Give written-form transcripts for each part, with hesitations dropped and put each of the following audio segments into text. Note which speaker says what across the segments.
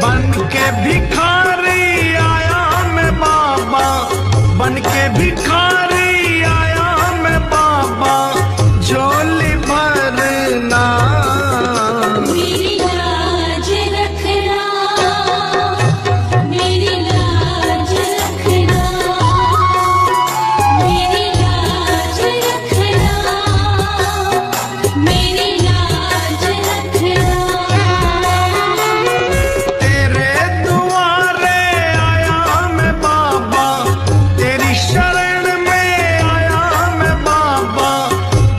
Speaker 1: बन के भिखारी आया मैं बाबा, बन के भिखारी आया मैं बाबा, झोली भरना
Speaker 2: मेरी लाज रखना, मेरी लाज रखना, मेरी लाज रखना, मेरी लाज रखना।
Speaker 1: तेरे दुआरे आया मैं बाबा, तेरी शरण में आया मैं बाबा,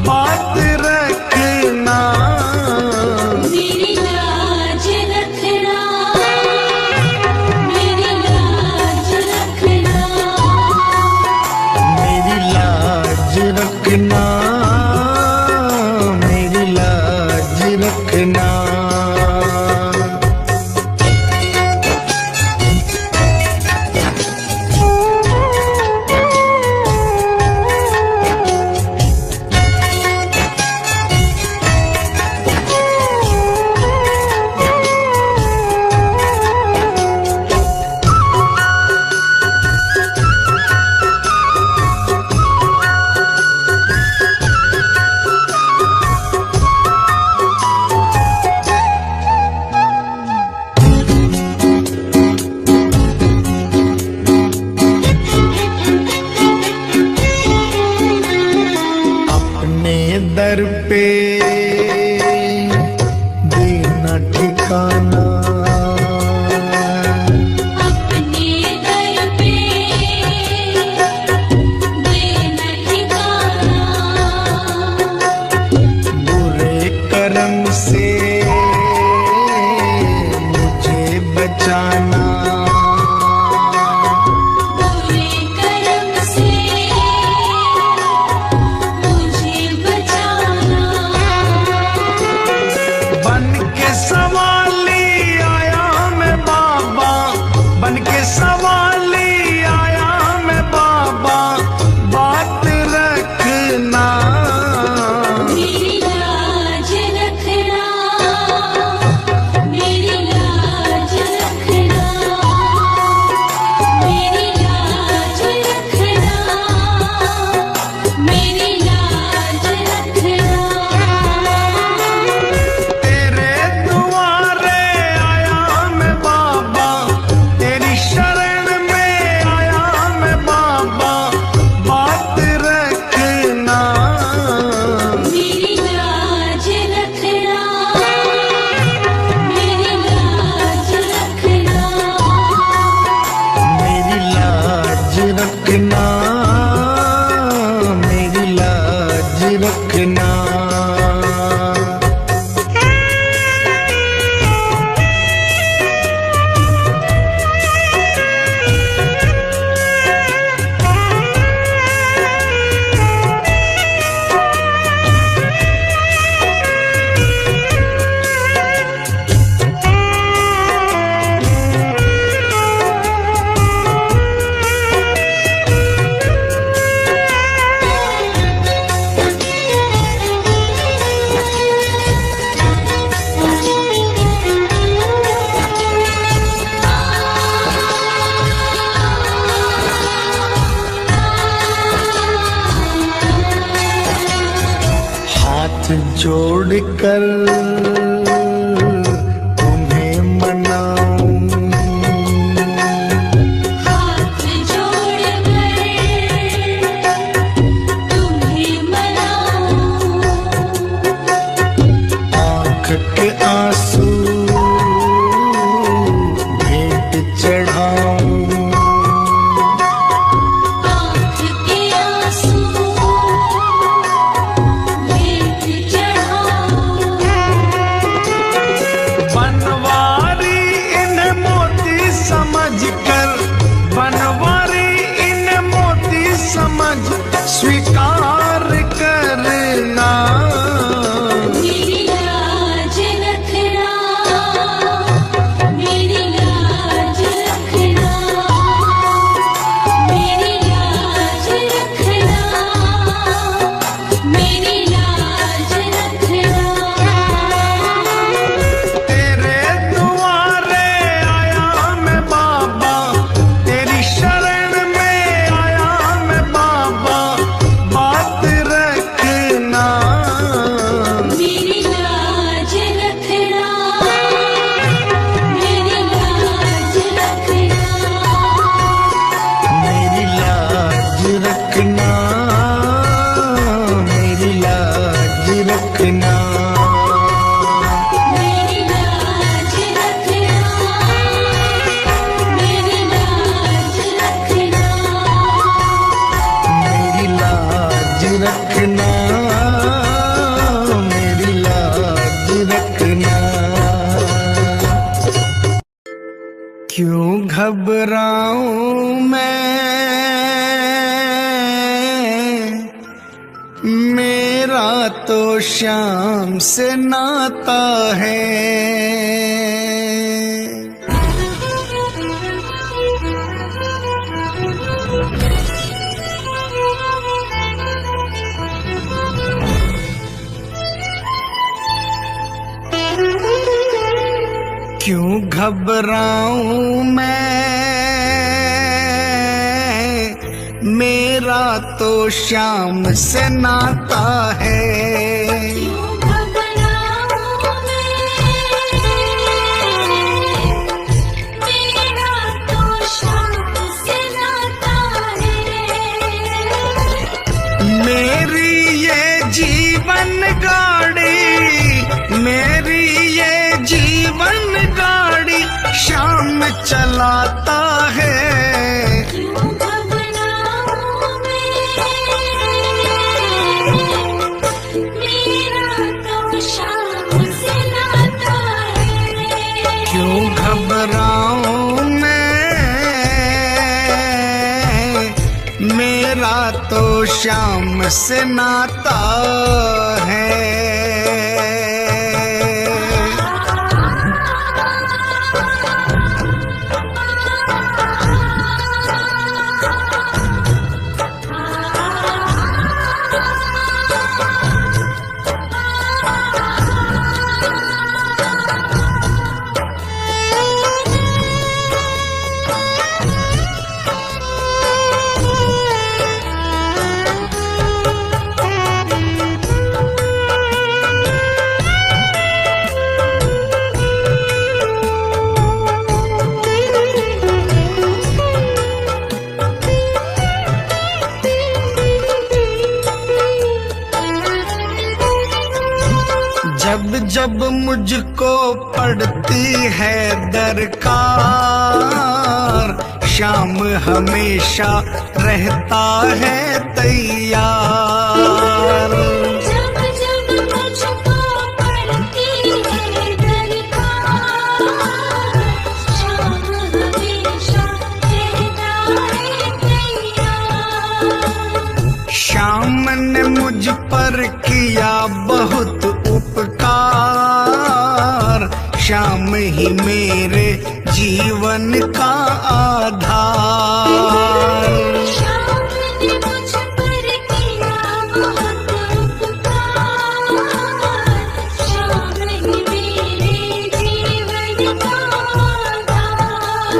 Speaker 1: बात रखना
Speaker 2: मेरी लाज रखना, मेरी लाज रखना,
Speaker 1: मेरी लाज रखना, मेरी लाज रखना। अपने दर पे देना ठिकाना,
Speaker 2: अपने दर पे देना ठिकाना,
Speaker 1: बुरे कर्म से मुझे बचाना,
Speaker 2: बुरे कर्म से मुझे बचाना।
Speaker 1: बन के सवाली आया मैं बाबा, बन के सवाली आया मैं बाबा, बात रखना
Speaker 2: मेरी लाज रखना, मेरी लाज रखना, मेरी लाज रखना, मेरी लाज रखना।
Speaker 1: तेरे दुआरे आया मैं बाबा, तेरी शरण में आया मैं बाबा, बात रखना
Speaker 2: मेरी लाज रखना, मेरी लाज रखना,
Speaker 1: मेरी लाज रखना, मेरी लाज रखना। हाथ जोड़कर तुम्हें मनाऊं,
Speaker 2: हाथ जोड़कर तुम्हें मनाऊं,
Speaker 1: आँख के आंसू भेंट चढ़ाऊं,
Speaker 2: आँख के आंसू भेंट चढ़ाऊं।
Speaker 1: क्यों घबराऊं मैं, मेरा तो श्याम से नाता है। क्यों घबराऊं मैं, मेरा तो श्याम से नाता है।
Speaker 2: क्यों घबराऊं मैं, मेरा तो श्याम से नाता है।
Speaker 1: मेरी ये जीवन गाड़ी, मेरी ये जीवन गाड़ी श्याम चलाता है।
Speaker 2: क्यों घबराऊं मैं, मेरा तो श्याम से नाता है।
Speaker 1: क्यों घबराऊं मैं, मेरा तो श्याम से नाता है। जब जब मुझको पड़ती है दरकार, श्याम हमेशा रहता है तैयार।
Speaker 2: जब जब मुझको पड़ती है दरकार, श्याम हमेशा रहता है तैयार।
Speaker 1: श्याम ने मुझ पर किया बहुत उपकार, श्याम ही मेरे जीवन का आधार।
Speaker 2: श्याम ने मुझ पर किया बहुत उपकार, श्याम ही मेरे जीवन का आधार।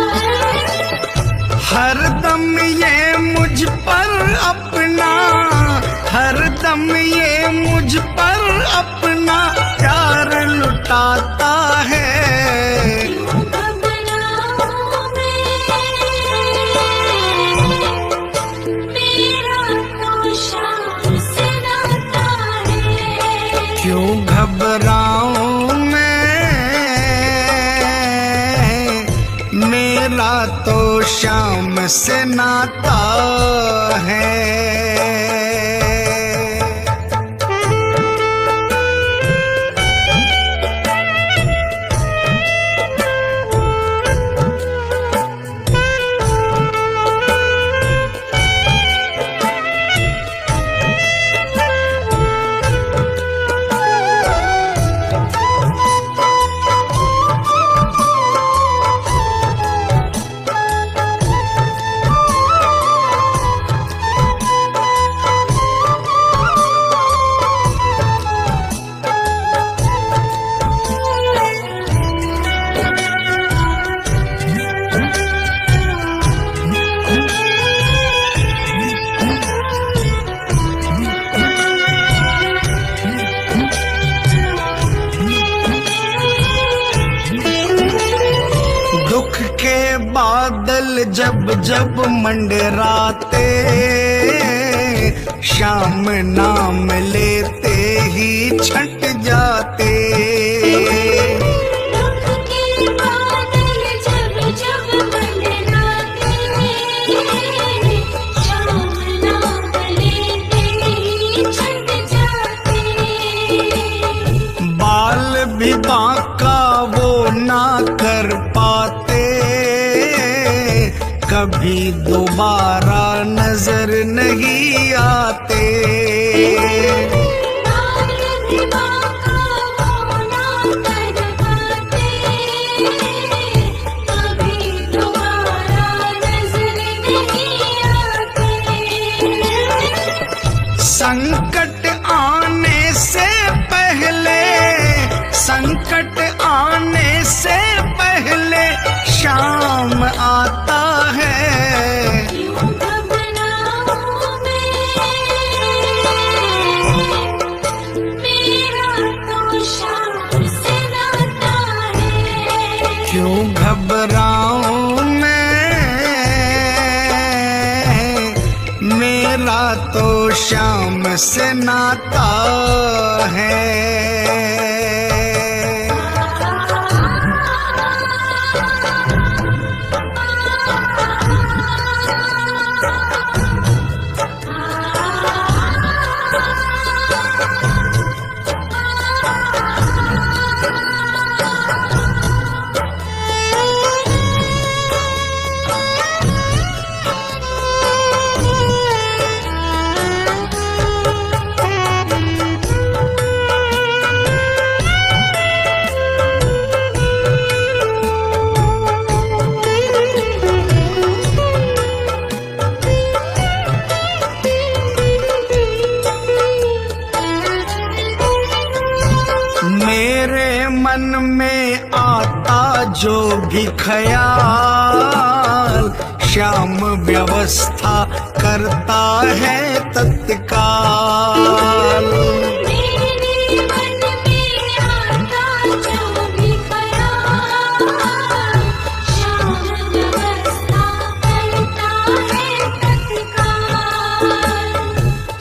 Speaker 1: हरदम ये मुझ पर अपना, हरदम ये मुझ पर अपना प्यार लुटाता है।
Speaker 2: क्यों घबराऊं मैं, मेरा तो श्याम से नाता है।
Speaker 1: क्यों घबराऊं मैं, मेरा तो श्याम से नाता है। दुख के बादल जब जब मंडराते, श्याम नाम लेते ही छट जाते।
Speaker 2: दुख के बादल जब जब मंडराते, श्याम नाम लेते ही छट जाते।
Speaker 1: बाल भी बांका वो ना कर पाते, कभी दोबारा नजर नहीं आते। संकट आने से पहले, संकट आने से पहले शाम आता है।
Speaker 2: क्यों घबराऊं मेरा तो शाम से नाता है।
Speaker 1: क्यों घबराऊं मेरा तो शाम से नाता है। मेरे मन में आता जो भी ख्याल, श्याम व्यवस्था करता है तत्काल।
Speaker 2: मेरे मन में आता जो भी ख्याल, श्याम व्यवस्था करता है तत्काल।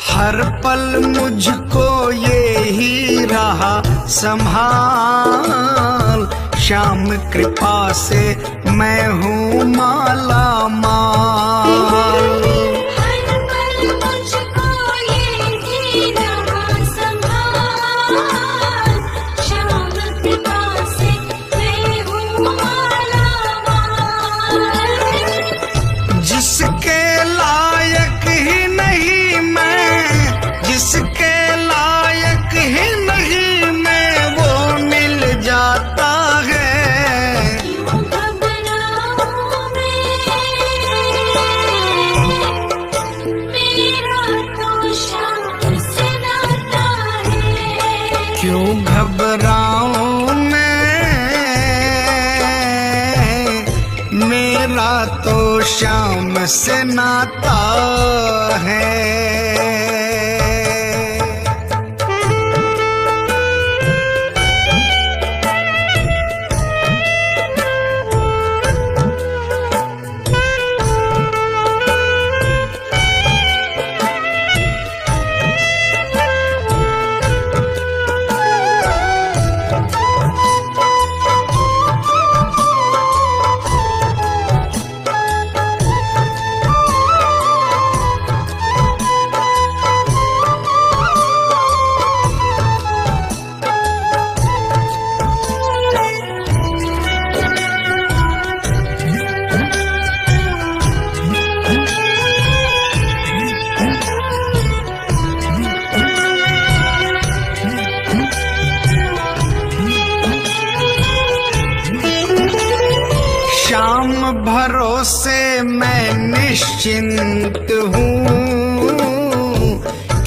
Speaker 1: हर पल मुझको ये ही रहा संभाल, श्याम कृपा से मैं हूँ माला माल।
Speaker 2: हर पल मुझको ये ही रहा संभाल, श्याम कृपा से मैं हूँ माला माल।
Speaker 1: जिसके लायक ही नहीं मैं, जिसके लायक ही नहीं मैं, वो मिल जाता है।
Speaker 2: क्यों घबराऊं मेरा तो शाम से नाता है।
Speaker 1: क्यों घबराऊं मेरा तो शाम से नाता है। शाम भरोसे मैं निश्चिंत हूँ,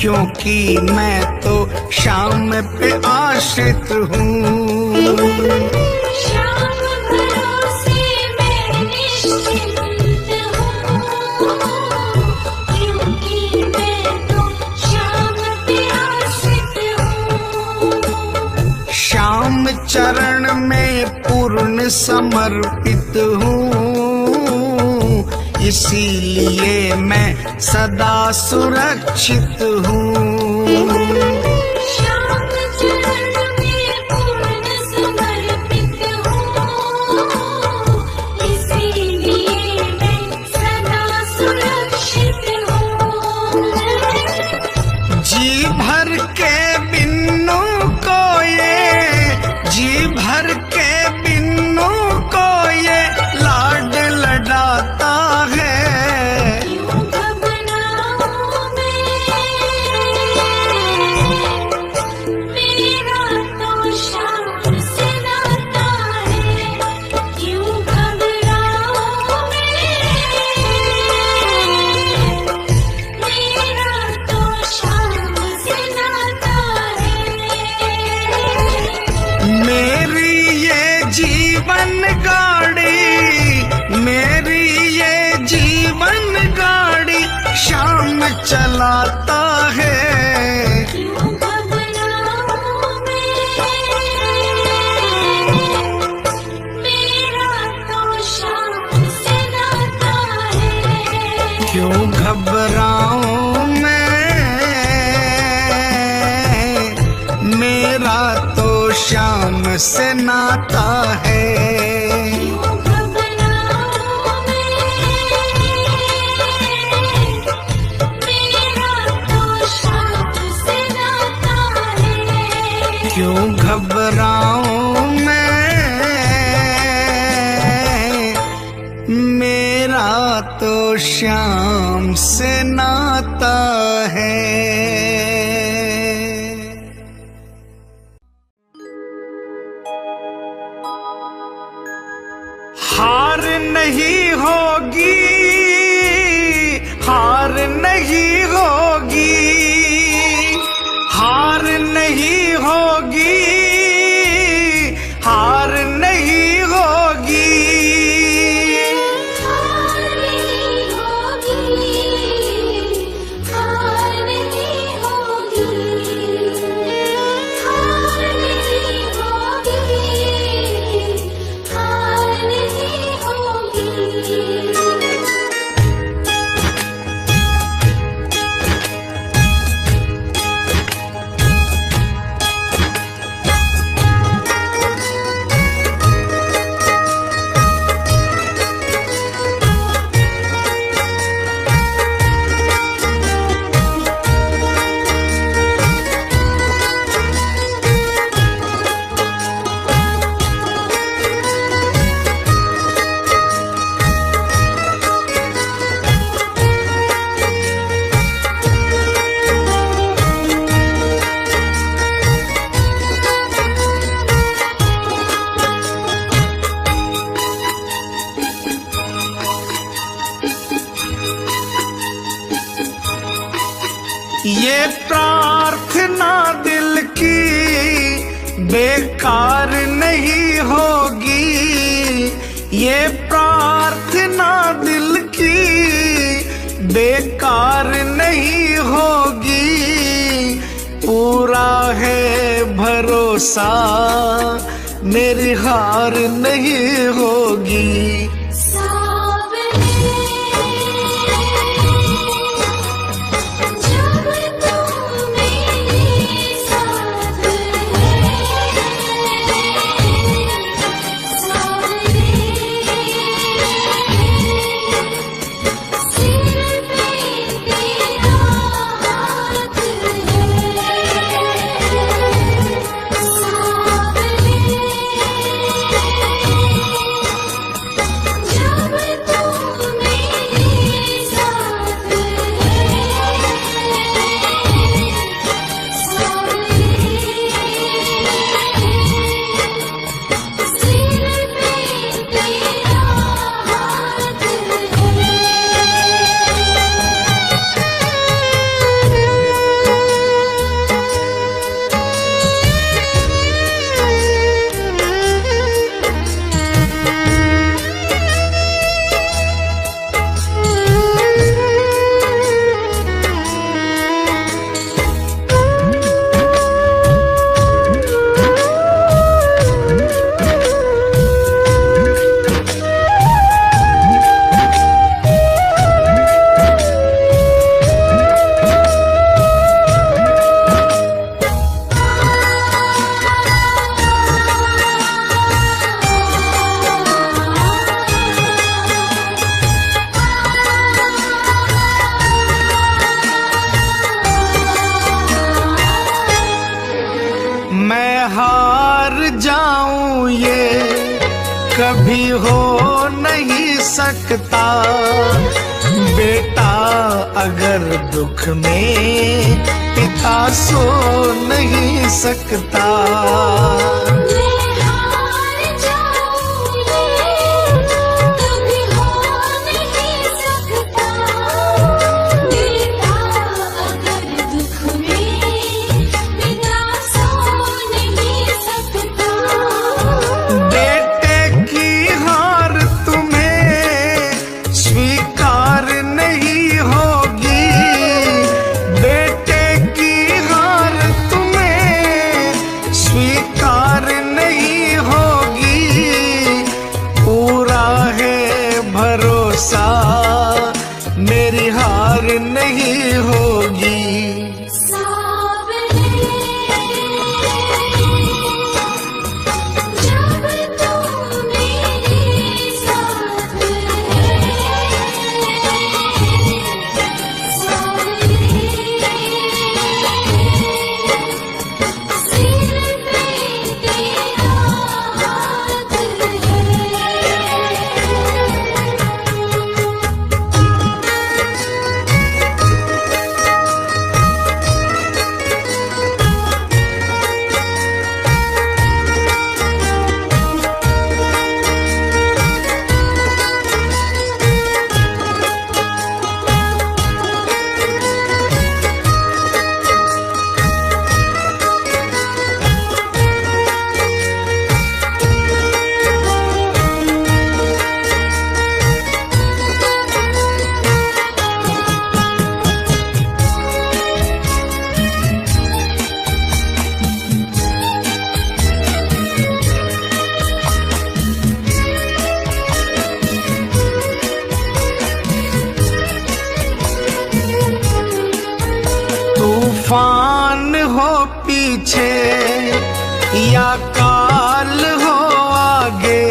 Speaker 1: क्योंकि मैं तो शाम पे आश्रित हूँ।
Speaker 2: श्याम भरोसे मैं निश्चिंत हूँ, क्योंकि मैं तो श्याम पे आश्रित हूँ।
Speaker 1: श्याम चरण में पूर्ण समर्पित हूँ, इसीलिए मैं सदा सुरक्षित हूँ।
Speaker 2: श्याम चरण में पूर्ण समर्पित हूँ, इसीलिए मैं सदा सुरक्षित हूँ।
Speaker 1: जी भर के बिन्नू को ये, जी भर के बिन्नू को ये लाड लडाता है। चलाता है।
Speaker 2: क्यों घबराऊं मैं, मेरा तो शाम से नाता है।
Speaker 1: क्यों घबराऊं मैं, मेरा तो शाम से नाता है।
Speaker 2: क्यों घबराऊं मैं, मेरा तो शाम से नाता है।
Speaker 1: क्यों घबराऊं मैं, मेरा तो शाम से नाता है। हार नहीं होगी, हार नहीं होगी, हार नहीं होगी, हार नहीं होगी।
Speaker 2: हार नहीं होगी, हार नहीं होगी, हार नहीं होगी, हार नहीं होगी।
Speaker 1: ये प्रार्थना दिल की बेकार नहीं होगी, ये प्रार्थना दिल की बेकार नहीं होगी। पूरा है भरोसा, मेरी हार नहीं होगी। कभी हो नहीं सकता। बेटा अगर दुख में पिता सो नहीं सकता। भरोसा मेरी हार नहीं होगी।
Speaker 2: सावरे जब तू मेरे साथ है, सावरे सिर पे तेरा हाथ है।
Speaker 1: तूफान हो पीछे या काल हो आगे,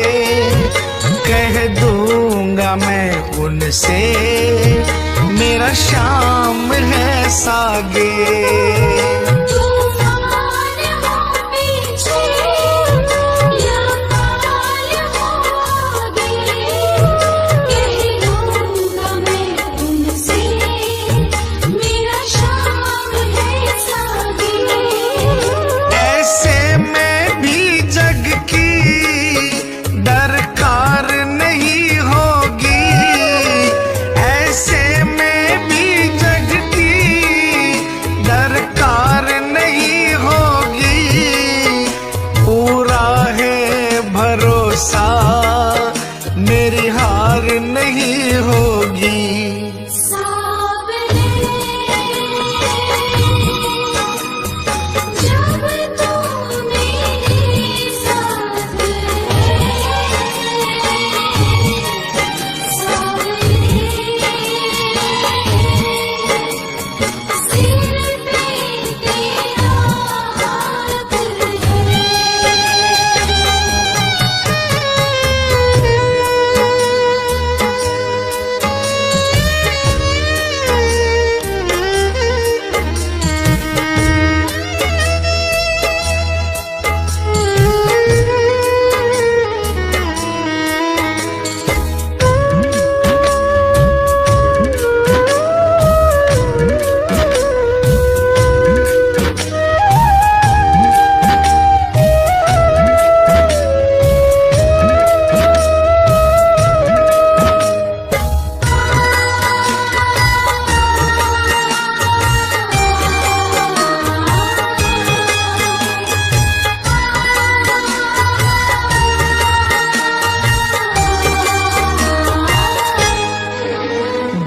Speaker 1: कह दूंगा मैं उनसे मेरा शाम है सागे।
Speaker 2: तूफान हो पीछे या काल हो आगे, कह दूंगा मैं उनसे मेरा शाम है सागे।
Speaker 1: ऐसे में भी जग की दरकार नहीं होगी, ऐसे में भी जग की दरकार नहीं होगी। पूरा है भरोसा मेरी हार नहीं होगी।
Speaker 2: सावरे जब तू मेरे साथ है, सावरे सिर पे तेरा हाथ है।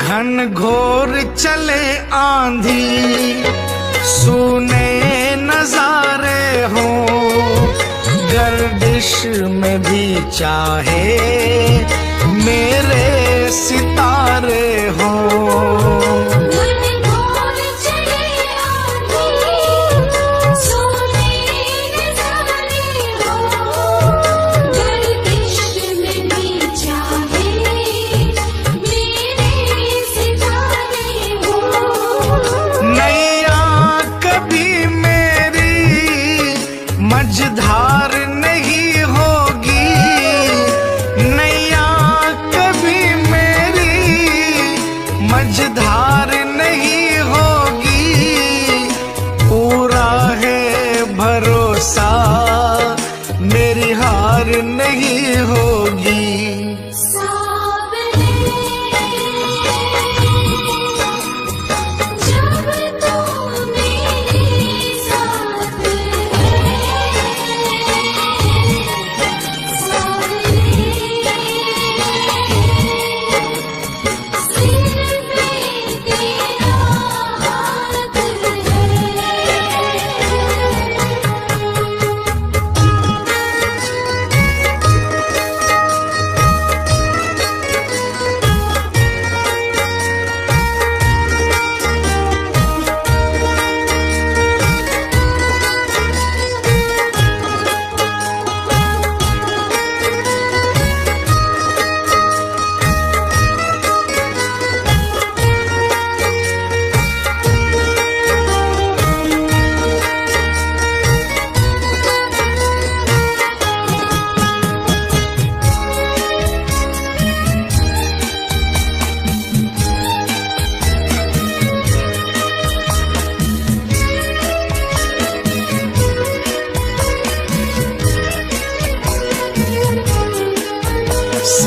Speaker 1: घन घोर चले आंधी सुने नजारे हो, गर्दिश में भी चाहे मेरे सितारे हो।
Speaker 2: मन घोर चले आंधी सोने नजारे हो, गर्दिश में भी चाहे मेरे सितारे हो।
Speaker 1: नैया कभी मेरी मझधार नहीं होगी, नैया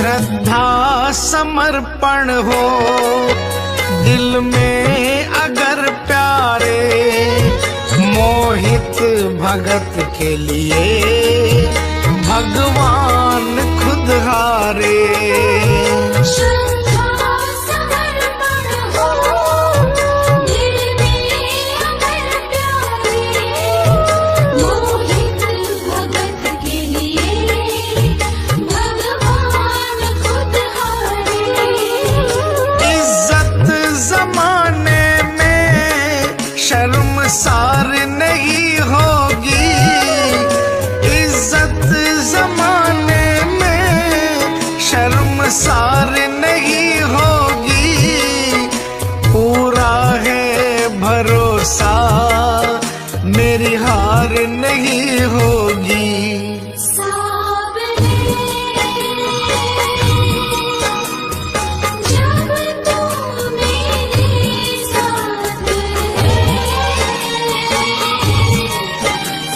Speaker 1: श्रद्धा समर्पण हो दिल में अगर प्यारे, मोहित भगत के लिए भगवान खुद हारे।
Speaker 2: श्रद्धा समर्पण हो दिल में अगर प्यारे, मोहित भगत के लिए भगवान खुद हारे।
Speaker 1: इज्जत जमाने में शर्मसार नहीं होगी, इज्जत जमाने में शर्मसार नहीं होगी। पूरा है भरोसा मेरी हार नहीं होगी।
Speaker 2: सावरे जब तू मेरे साथ है,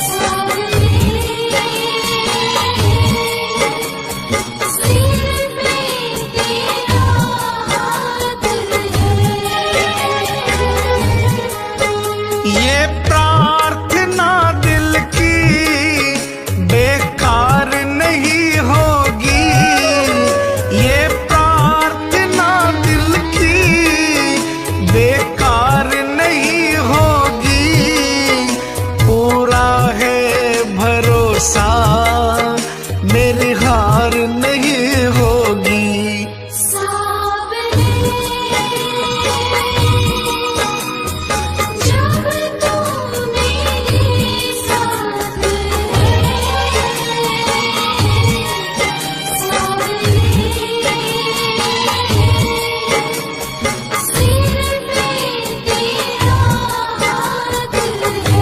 Speaker 2: सावरे सिर पे तेरा हाथ है।
Speaker 1: ये प्रार्थना दिल की बेकार नहीं होगी, ये प्रार्थना दिल की बेकार नहीं होगी। पूरा है भरोसा मेरी हार नहीं होगी।
Speaker 2: सावरे जब तू मेरे साथ है, सावरे सिर पे तेरा हाथ है,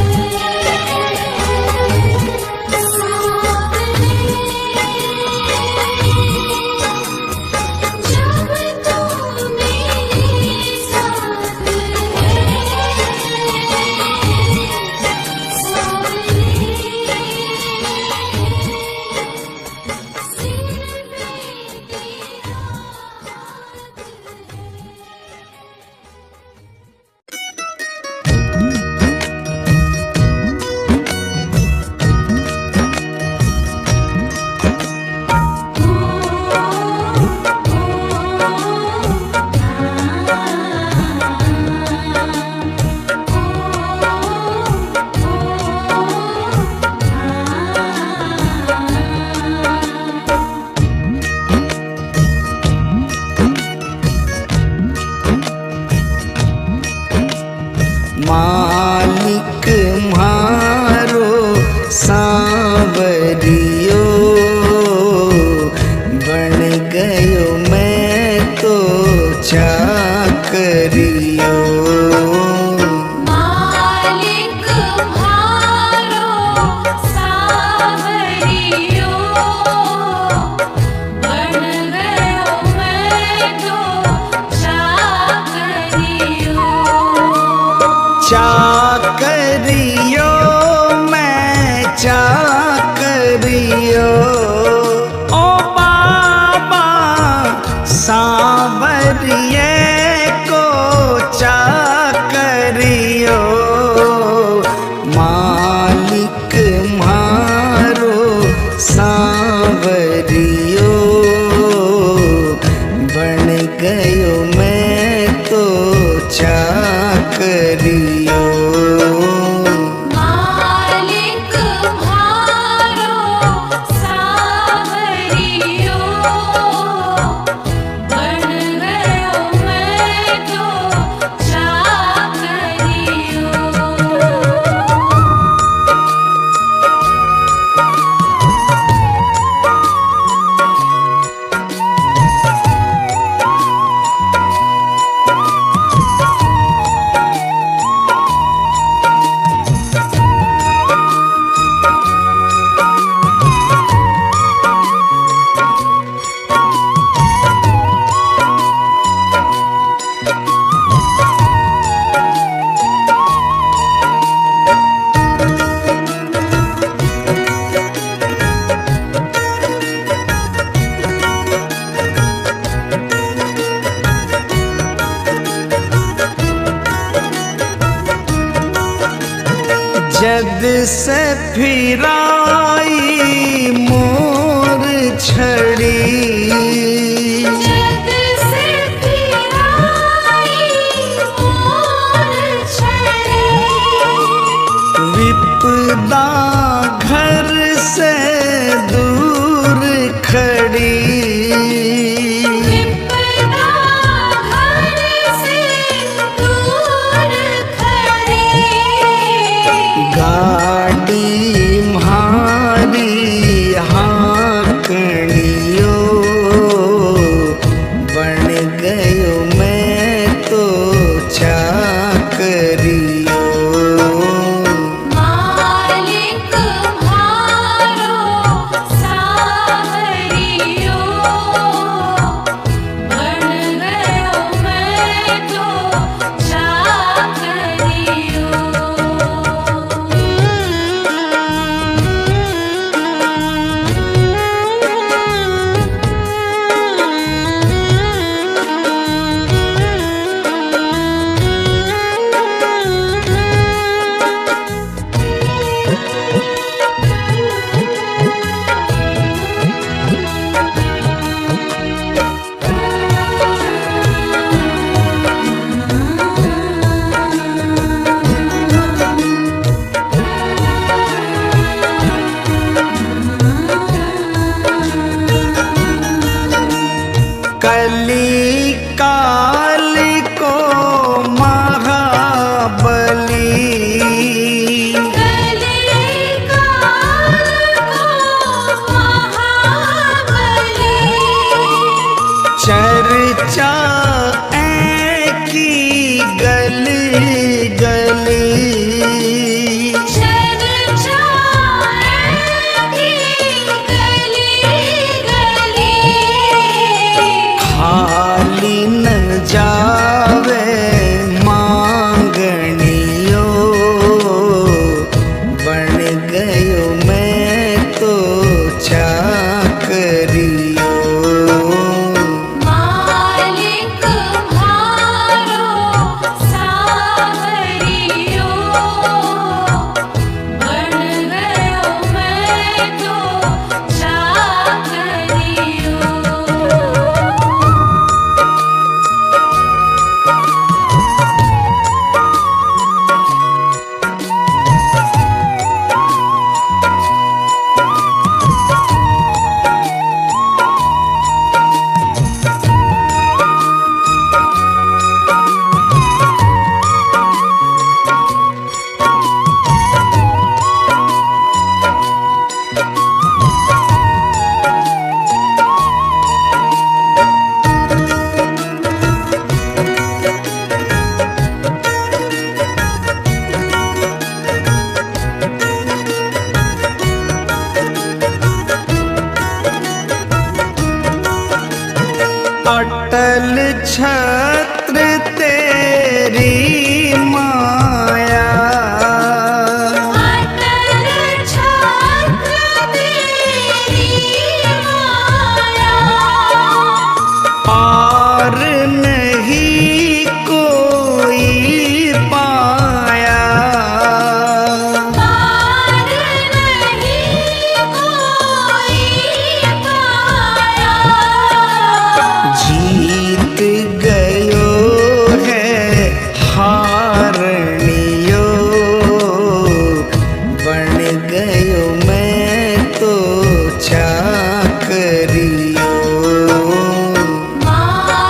Speaker 1: मालिक म्हारो सांवरियो बन गयो मैं तो चाकरियो।
Speaker 2: मालिक म्हारो सांवरियो बन गयो मैं तो चाकरियो।
Speaker 1: चाकरियो मैं चाकरियो, ओ बाबा सांवरिये को चाकरियो। मालिक म्हारो सांवरियो बन गयो मैं तो चाकरियो।
Speaker 2: मालिक म्हारो सांवरियो बन गयो मैं
Speaker 1: जद से फिराई मोर छड़ी,
Speaker 2: जद से फिराई मोर छड़ी,
Speaker 1: विपदा घर से दूर खड़ी,
Speaker 2: विपदा घर से दूर खड़ी,
Speaker 1: गाड़ी म्हारी हाँकड़ियो, बन गयो मैं तो चाकरियो।
Speaker 2: मालिक म्हारो सावरियो, बन गयो मैं तो चाकरियो।
Speaker 1: कली काल को महाबली,
Speaker 2: कलिकाल को महाबली,
Speaker 1: चर्चा की गली गली,
Speaker 2: चर्चा की गली गली,
Speaker 1: खाली न जावे मांगनियो, बन गयो मैं तो चाकरियो।
Speaker 2: मालिक म्हारो सावरियो, बन गयो मैं तो चाकरियो।
Speaker 1: अटल छत्र तेरी माया,
Speaker 2: अटल छत्र तेरी माया,
Speaker 1: पार नहीं कोई पाया,
Speaker 2: पार नहीं कोई पाया,
Speaker 1: जीत गयो है हारनियो, बन गयो मैं तो चाकरियो।
Speaker 2: मालिक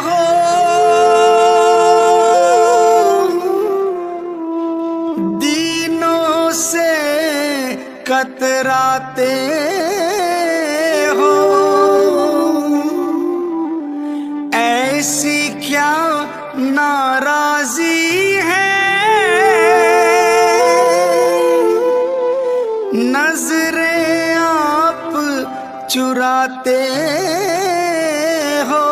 Speaker 1: हो, दीनों से कतराते हो, ऐसी क्या नाराजी है, नजरें आप चुराते हो।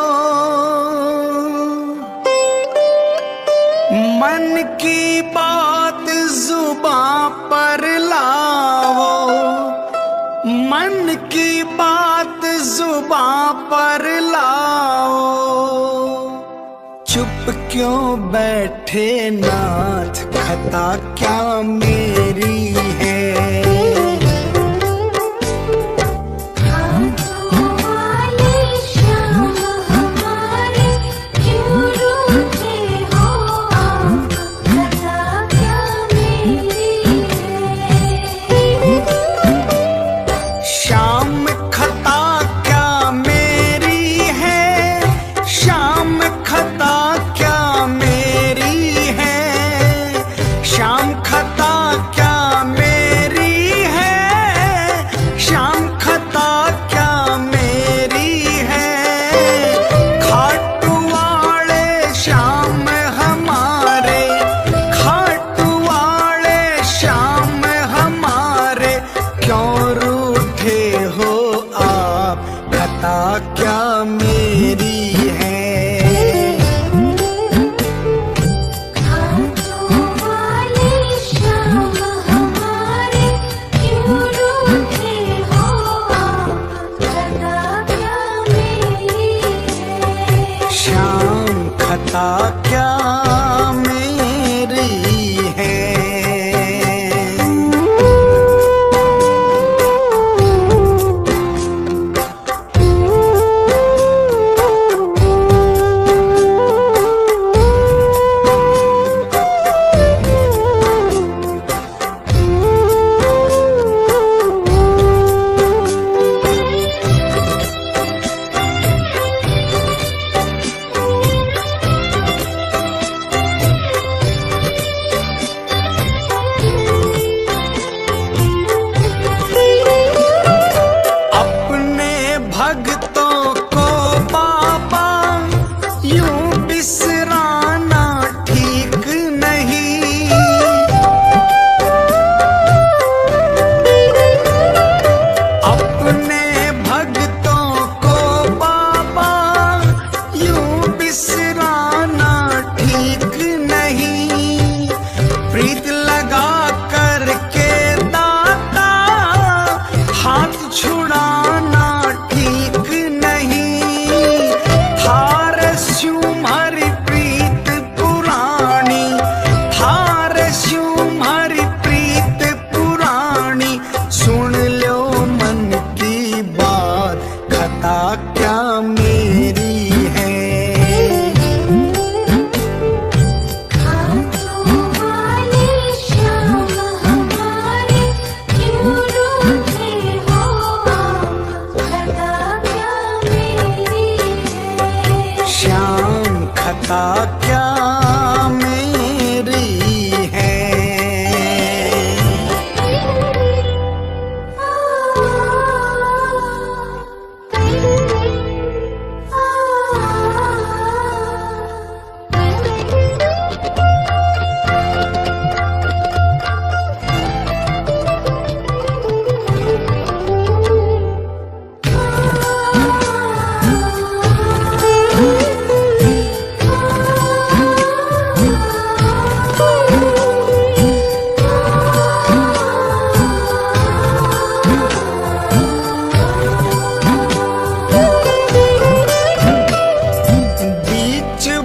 Speaker 1: मन की बात जुबां पर लाओ, मन की बात जुबां पर लाओ। चुप क्यों बैठे नाथ, खता क्या मेरी है। क्या मेरी है।
Speaker 2: खाटू वाले श्याम हमारे क्यों रूठे हो आप, खता क्या मेरी है।
Speaker 1: श्याम खता क्या मेरी है। भक्तों को बाबा यूं बिसराना ठीक नहीं। अपने भक्तों को बाबा यूं बिसराना ठीक नहीं। प्रीत लगा करके दाता हाथ छुड़ाना क्या मेरी है।
Speaker 2: खाटू वाले श्याम हमारे क्यों रूठे हो आप, खता क्या मेरी है।
Speaker 1: श्याम खता क्या मेरी है।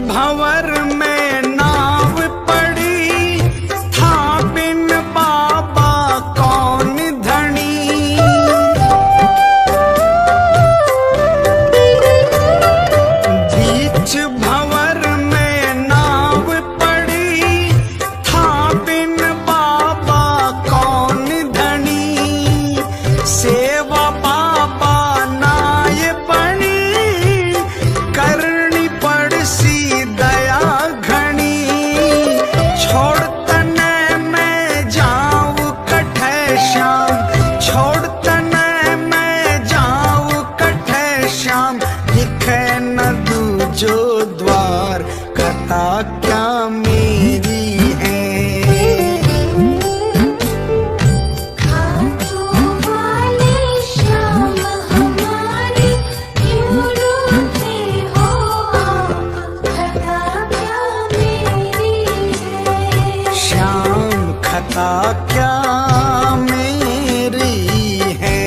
Speaker 1: भंवर में नाव पड़ी था, बिन बाबा कौन धनी। बीच भंवर में नाव पड़ी था, बिन बाबा कौन धनी। सेवा बाबा नाय बनी करनी पड़ी खता क्या मेरी है।
Speaker 2: खातों वाले श्याम हमारे क्यों रूठे हो आप, खता क्या मेरी है।
Speaker 1: श्याम खता क्या मेरी है।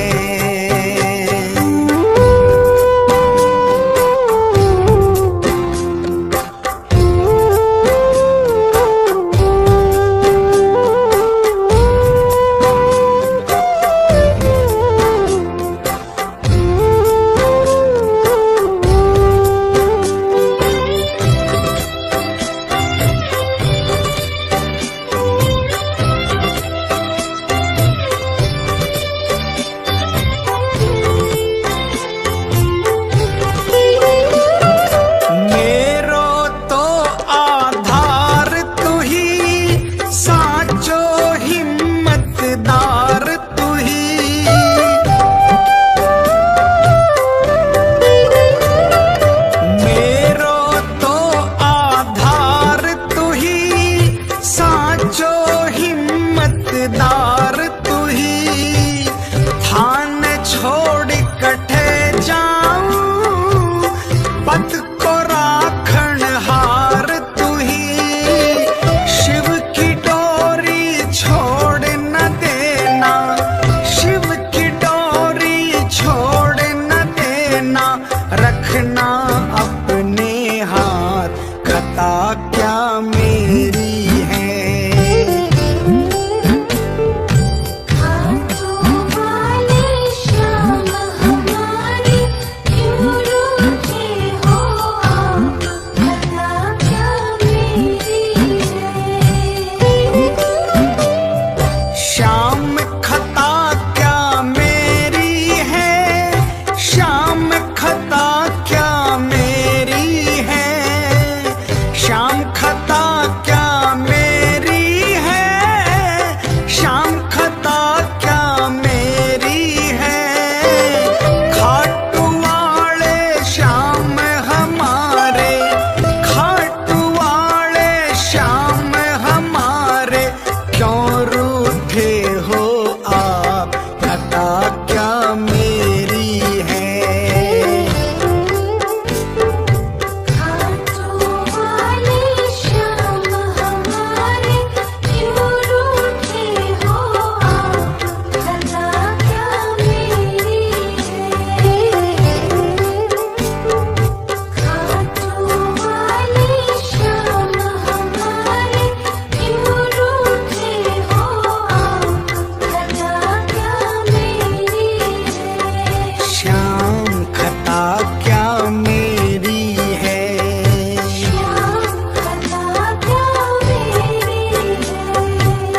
Speaker 1: रखना अपने हाथ, खता क्या मेरी है।
Speaker 2: खातों वाले श्याम हमारे क्यों रूठे हो आप, खता क्या मेरी है।
Speaker 1: श्याम खता क्या मेरी है। श्याम खता क्या मेरी है। श्याम खता क्या मेरी है। श्याम खता क्या मेरी है। खाटू वाले श्याम हमारे, खाटू वाले श्याम हमारे क्यों रूठे हो आप, खता क्या मेरी है।
Speaker 2: खातों वाले श्याम हमारे क्यों रूठे हो आप, खता क्या मेरी है। खातों वाले श्याम हमारे क्यों रूठे हो आप, खता क्या मेरी है।
Speaker 1: श्याम खता क्या मेरी है।
Speaker 2: श्याम खता क्या मेरी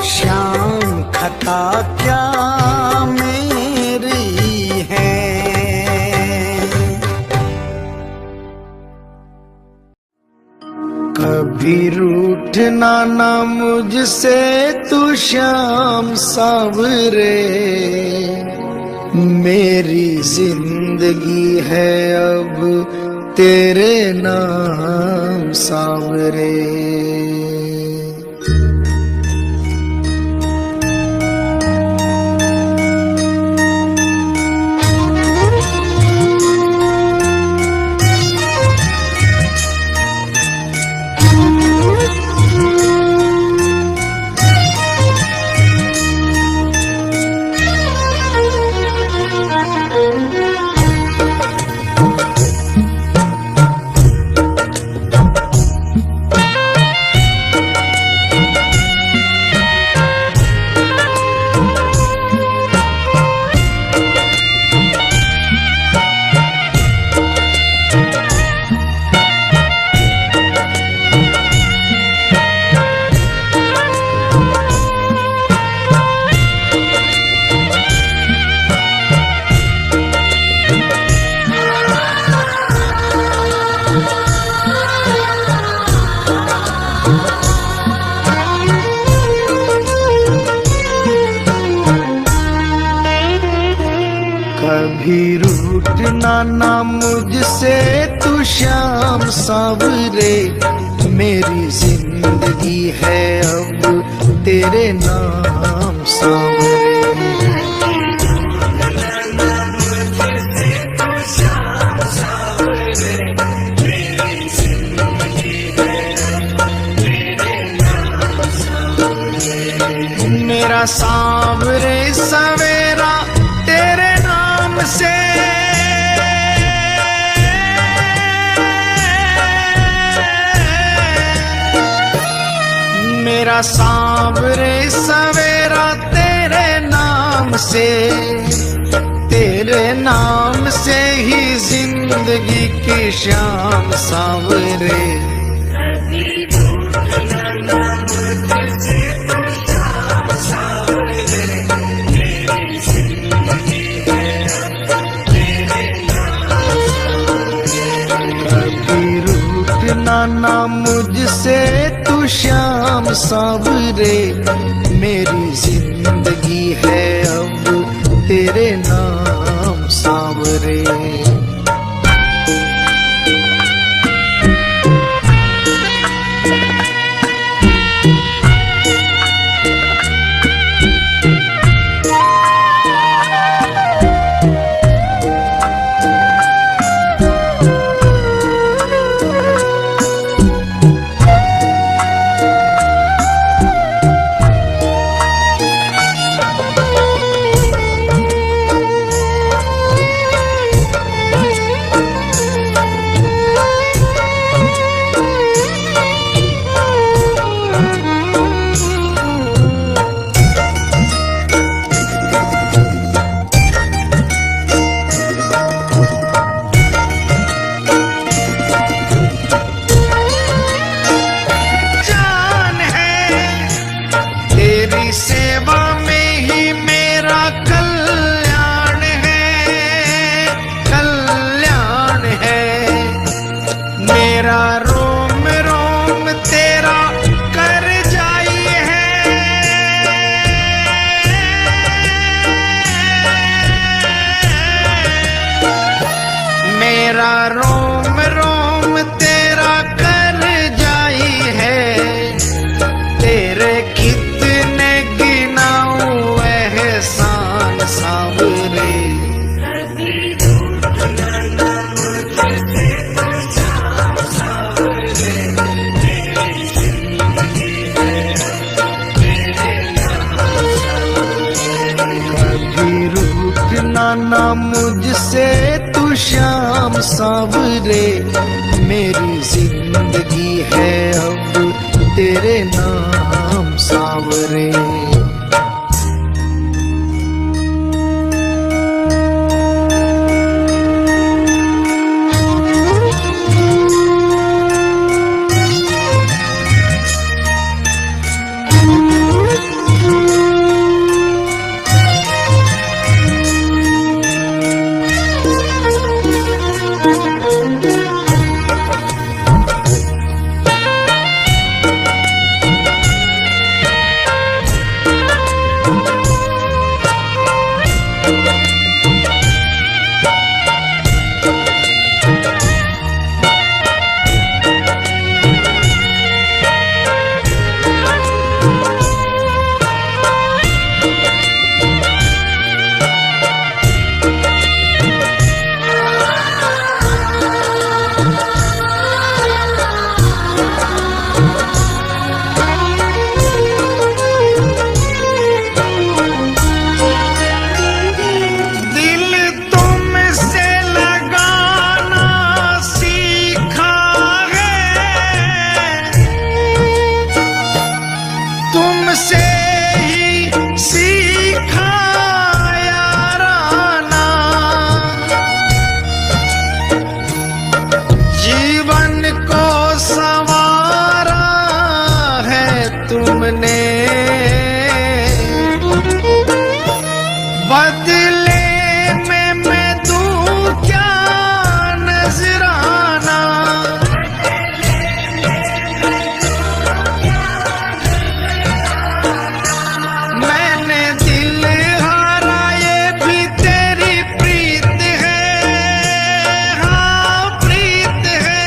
Speaker 1: श्याम खता क्या मेरी
Speaker 2: है।
Speaker 1: है। कभी रूठना ना मुझसे तू श्याम सावरे, मेरी जिंदगी है अब तेरे नाम सावरे। कभी रूठना ना मुझसे तू श्याम सावरे, मेरी जिंदगी है अब तेरे नाम सांवरे। मेरा सांवरे सवेरा तेरे नाम से, मेरा सांवरे सवेरा तेरे नाम से, तेरे नाम से ही जिंदगी की शाम सांवरे। ना मुझसे तू श्याम सांवरे, मेरी जिंदगी है अब तेरे नाम सांवरे। सेवा में ही मेरा कल्याण है, कल्याण है। मेरा रोम रोम तेरा कर जाई है, मेरा रोम रोम तेरा कर जाई है। तेरे सांवरे कभी रूठना ना मुझसे तू श्याम सांवरे, मेरी जिंदगी है अब तेरे नाम सांवरे। तुमसे ही सीखा याराना, जीवन को संवारा है तुमने। बदले में मैं दूं क्या नजराना, मैंने दिल हारा ये भी तेरी प्रीत है, हाँ प्रीत है।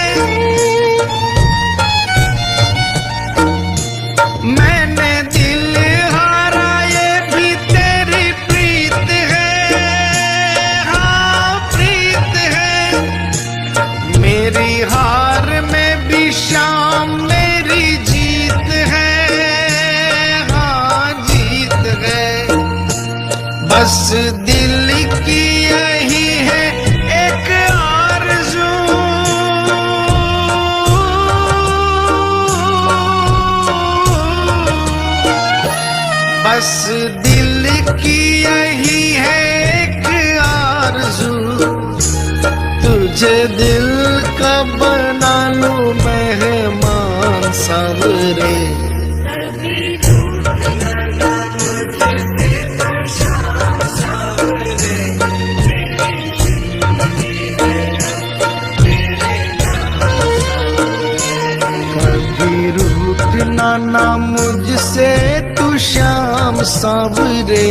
Speaker 1: बस दिल की यही है एक आरज़ू, बस दिल की यही है एक आरज़ू, तुझे दिल का बना लूं मेहमान सावरे। कभी रूठना ना मुझसे तू शाम सावरे,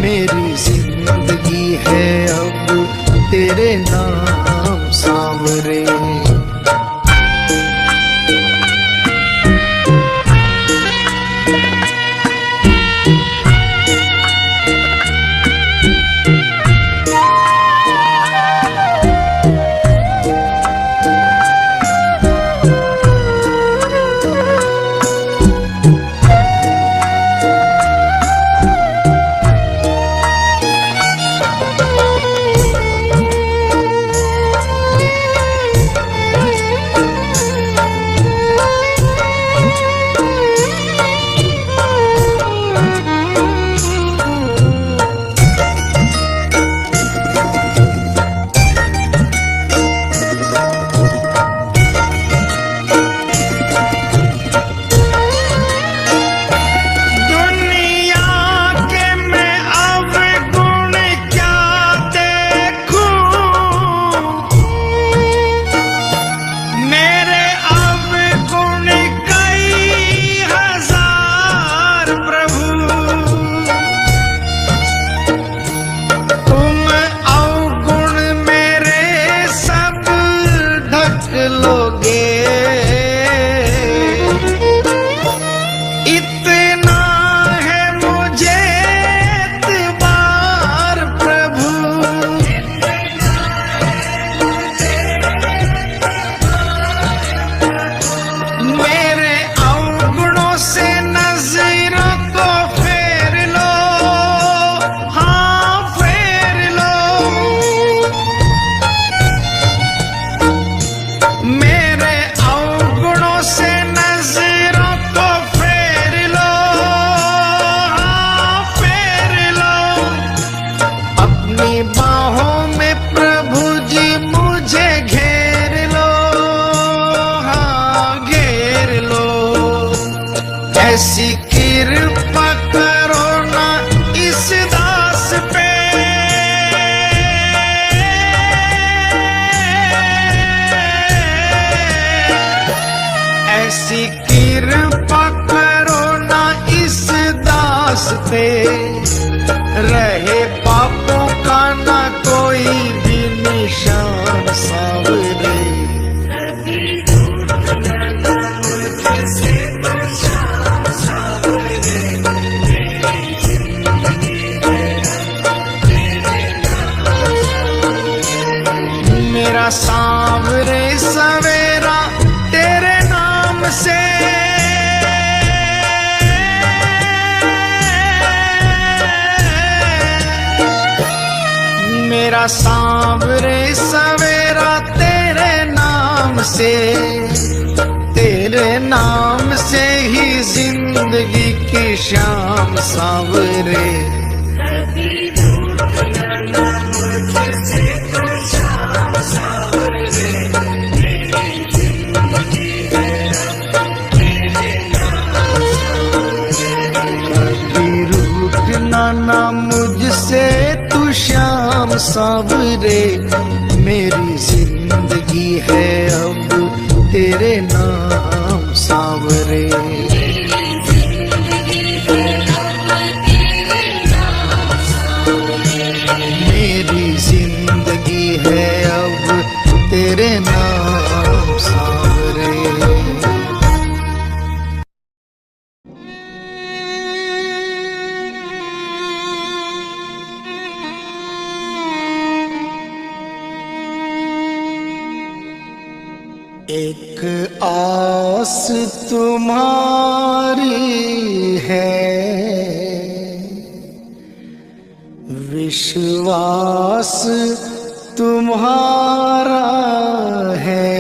Speaker 1: मेरी जिंदगी है अब तेरे नाम सावरे। ऐसी कृपा करो ना इस दास पे, ऐसी कृपा करो ना इस दास पे, रहे पापों का ना कोई भी निशान सावरे। मेरा सांवरे सवेरा तेरे नाम से, मेरा सांवरे सवेरा तेरे नाम से, तेरे नाम से ही जिंदगी की शाम सांवरे। ना मुझसे तू शाम सावरे, मेरी जिंदगी है अब तेरे नाम सावरे। मेरी जिंदगी है अब तेरे नाम सावरे। एक आस तुम्हारी है, विश्वास तुम्हारा है।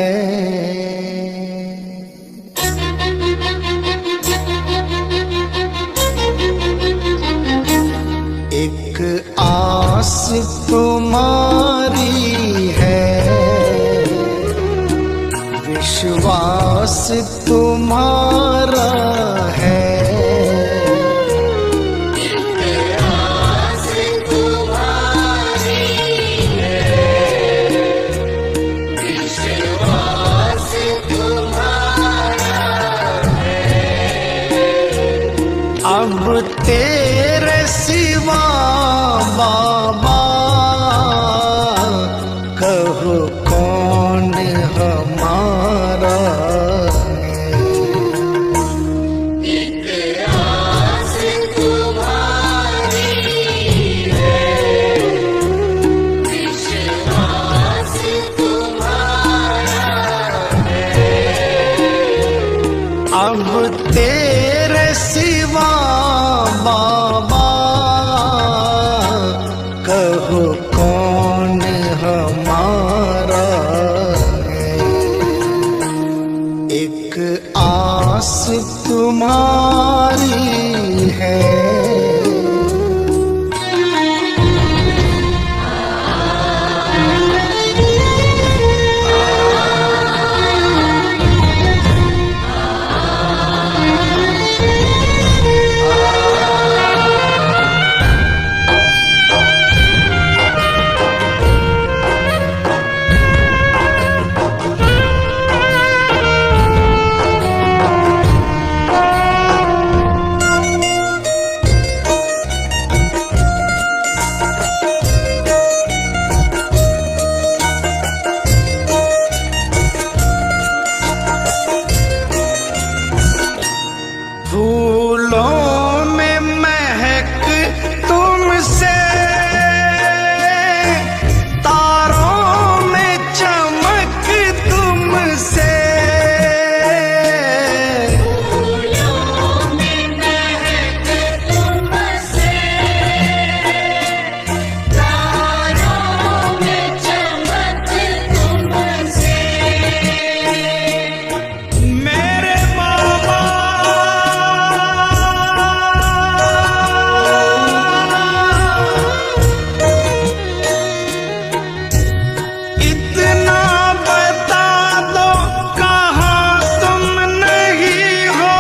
Speaker 1: एक आस तुम्हारी है, विश्वास तुम्हारा है। अब तेरे सिवा बाबा कहो कौन हमारा है।
Speaker 2: एक आस तुम्हारी है, विश्वास तुम्हारा है।
Speaker 1: अब तेरे सिवा बाबा कहो कौन हमारा है। एक आस तुम्हारी है। फूलों में महक तुमसे, तारों में चमक तुमसे।
Speaker 2: फूलों में महक तुमसे, तारों में चमक तुमसे।
Speaker 1: मेरे बाबा इतना बता दो कहाँ तुम नहीं हो।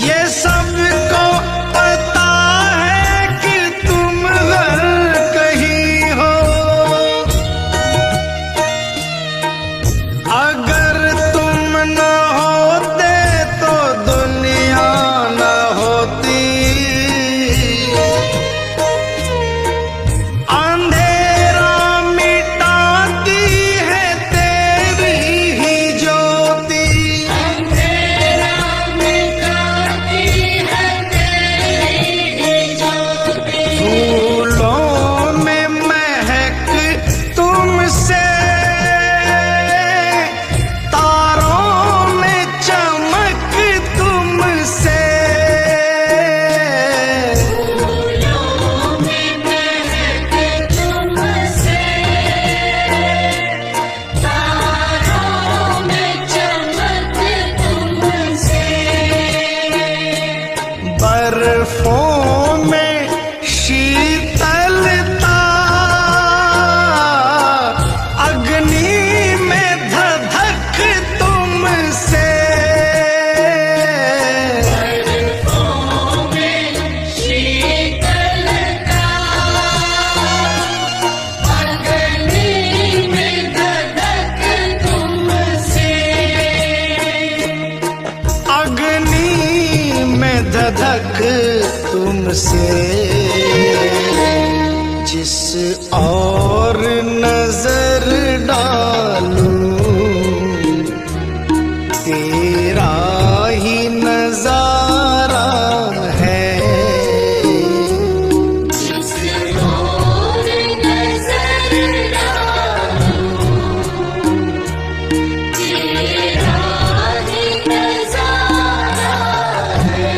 Speaker 1: ये सबको पता है कि तुम हर कहीं हो। अगर तुम न होते तो दुनिया न होती। अंधेरा मिटाती है तेरी ही ज्योति।
Speaker 2: अंधेरा मिटाती है तेरी ही ज्योति।
Speaker 1: फूलों में महक तुमसे, तारों में चमक तुमसे।
Speaker 2: फूलों में महक तुमसे, तारों में चमक तुमसे।
Speaker 1: बर्फों में शीतलता, अग्नि में धधक तुमसे।
Speaker 2: बर्फों में शीतलता, अग्नि में धधक तुमसे।
Speaker 1: अग्नि में धधक तुमसे। जिस और नजर डालूं तेरा ही नजारा है।
Speaker 2: जिस ओर नजर डालूं, तेरा ही नजारा है।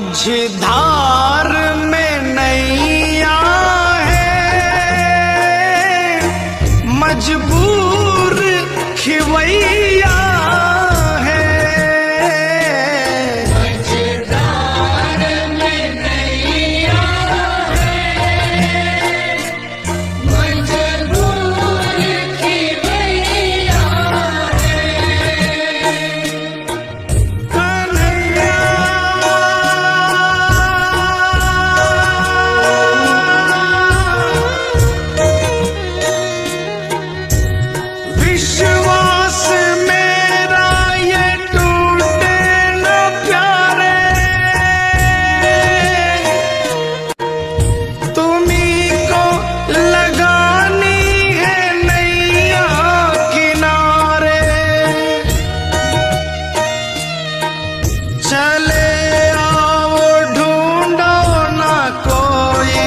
Speaker 1: मझधार में नैया है, मजबूर खिवैया है।
Speaker 2: मझधार में नैया है, मजबूर खिवैया
Speaker 1: विश्वास मेरा ये टूटे न प्यारे, तुम्हीं को लगानी है नैया किनारे। चले आओ ढूंढो ना कोई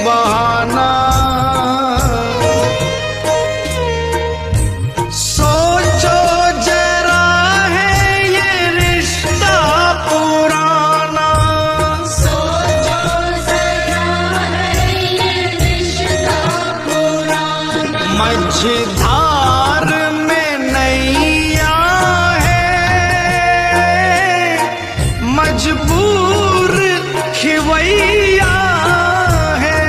Speaker 1: बहाना, सोचो जरा है ये रिश्ता पुराना।
Speaker 2: सोचो जरा है ये रिश्ता पुराना।
Speaker 1: मझधार में नैया है, मजबूर खिवैया है।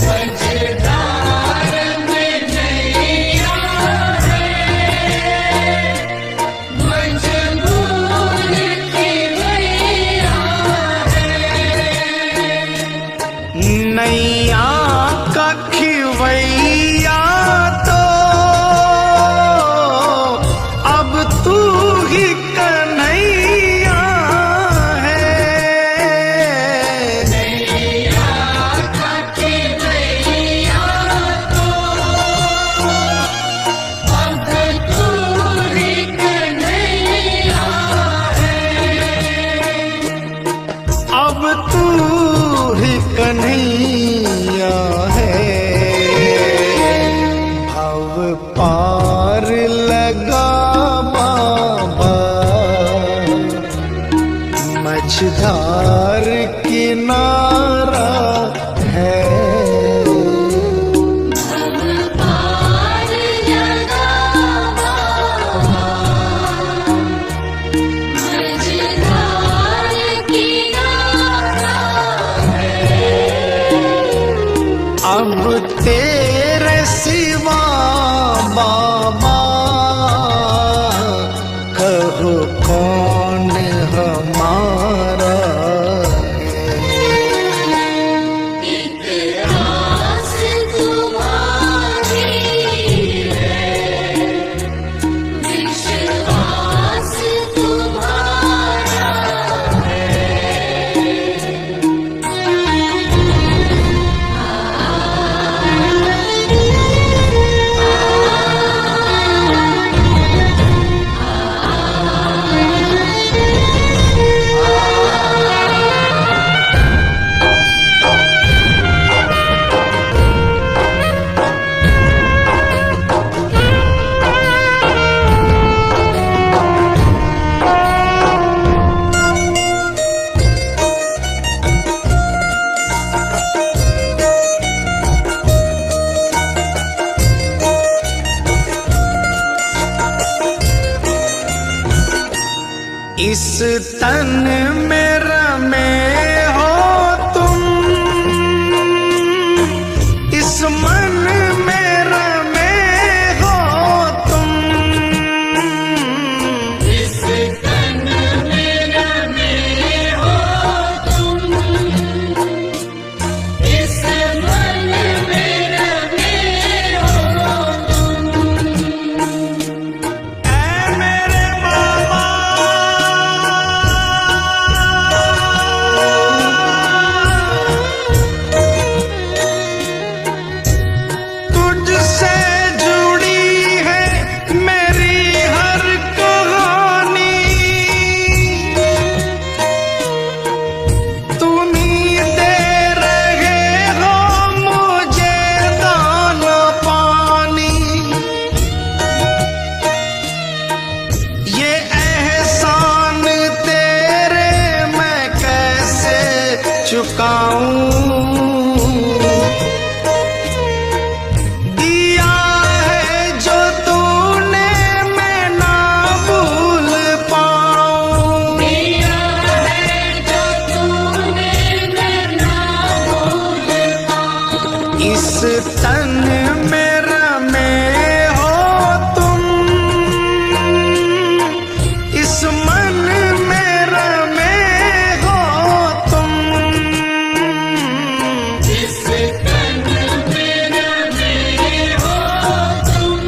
Speaker 2: मझधार में नैया है, मजबूर खिवैया
Speaker 1: नैया का खिवैया तो अब तू ही कन्हैया है।
Speaker 2: नैया का खिवैया तो अब तू ही कन्हैया
Speaker 1: अब तू ही कन्हैया है। भव पार लगा बाबा, मझधार किनारा है।
Speaker 2: पार लगा मझधार किनारा
Speaker 1: अब तेरे सिवा बाबा, कहो कौन हमारा
Speaker 2: एक आस तुम्हारी है, विश्वास तुम्हारा
Speaker 1: इस तन में रमे हो तुम, इस मन में रमे हो तुम।
Speaker 2: इस तन में रमे हो तुम, इस मन में रमे हो तुम।
Speaker 1: ऐ मेरे बाबा इस तन में रमे हो तुम, इस मन में रमे हो तुम,
Speaker 2: इस तन में रमे हो तुम,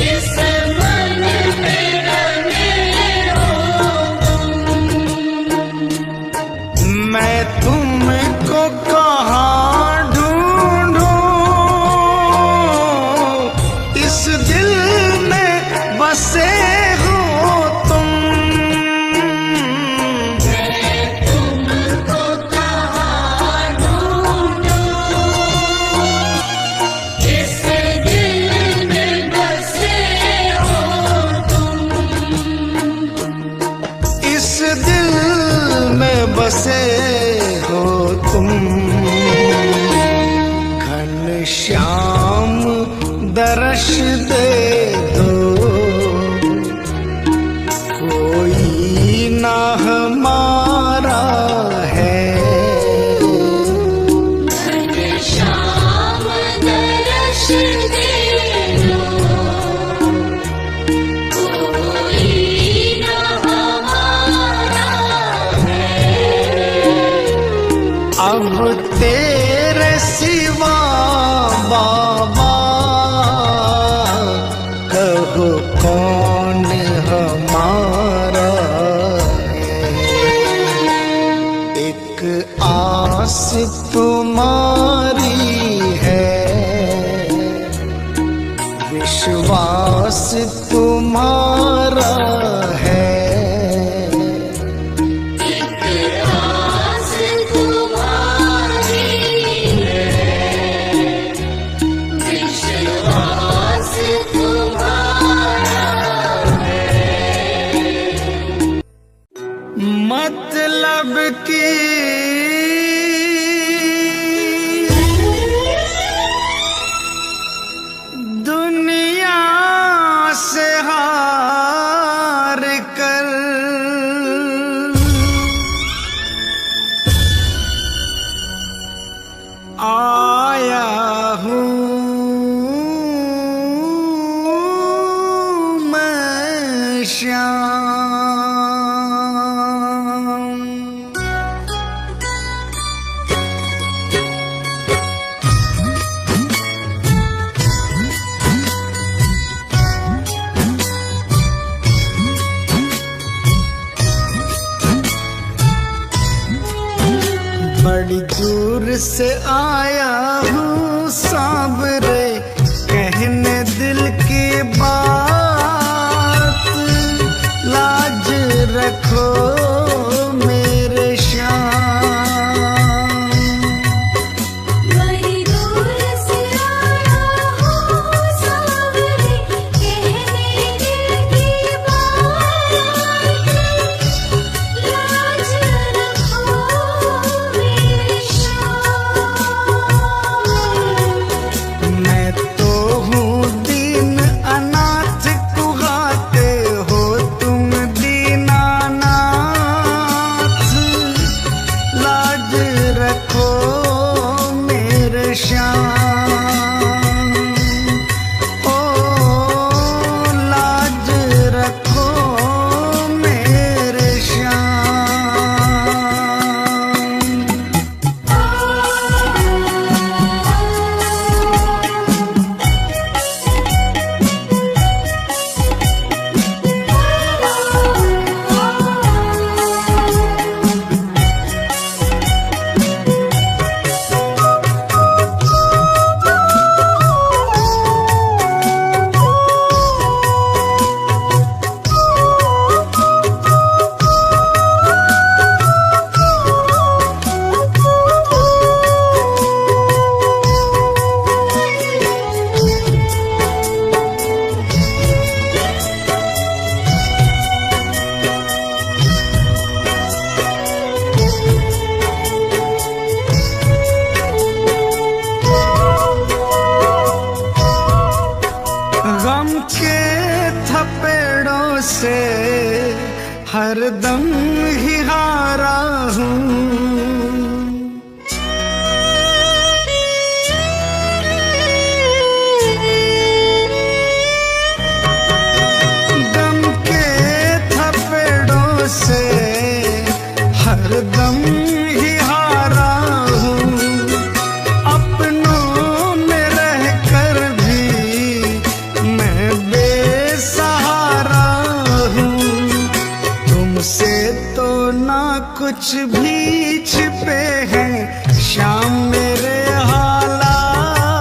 Speaker 2: इस मन में रमे हो तुम।
Speaker 1: मैं तुमको कहाँ ढूंढूं, इस दिल में बसे हो तुम,
Speaker 2: मैं तुमको कहाँ ढूंढूं, इस दिल में बसे हो तुम,
Speaker 1: इस दिल में बसे हो तुम। घनश्याम दर्श दे दो, कोई ना हमारा है।
Speaker 2: घनश्याम दर्श दे दो, कोई ना हमारा है।
Speaker 1: अब तेरे सिवा बाबा कहो कौन हमारा है। एक आस तुम्हारी है, विश्वास तुम्हारा है।
Speaker 2: एक आस तुम्हारी है, विश्वास तुम्हारा है।
Speaker 1: मतलब की दुनिया से हार कर आया हूँ मैं श्याम। बड़ी दूर से आया हूँ सांवरे, कहने दिल की बात। लाज रखो मेरे श्याम।
Speaker 2: बड़ी दूर से आया हूँ सांवरे, कहने दिल की बात। लाज रखो मेरे श्याम।
Speaker 1: मैं तो हूँ दीन अनाथ, कुहाते हो तुम दीनानाथ। लाज रखो मेरे श्याम। ओ लाज रखो मेरे श्याम। गम के थपेड़ों से हरदम ही हारा हूँ। कुछ भी छिपे हैं श्याम मेरे हालात,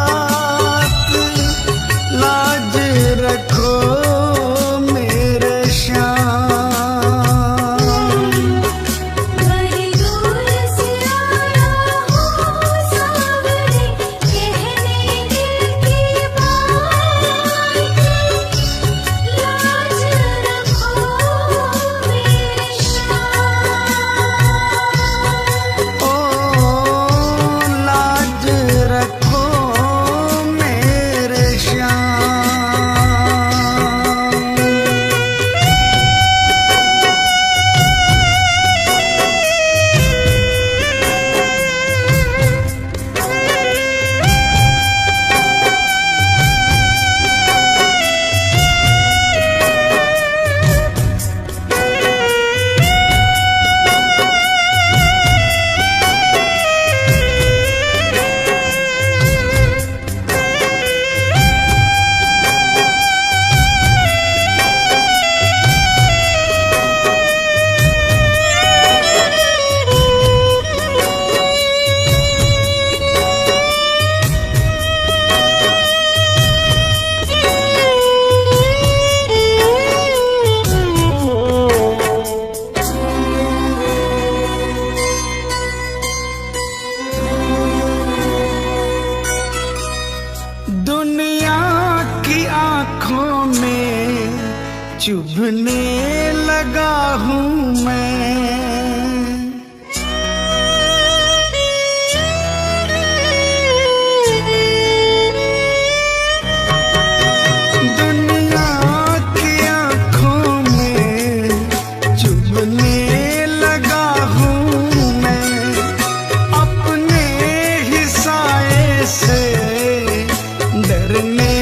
Speaker 1: लाज रखो मेरे श्याम।
Speaker 2: बड़ी दूर से आया हूँ सावरे, कहने दिल की बात, लाज रखो मेरे श्याम।
Speaker 1: ओ लाज रखो मेरे श्याम। दुनिया की आंखों में चुभने लगा हूँ मैं, दुनिया की आंखों में चुभने लगा हूँ मैं, अपने ही साए से डरने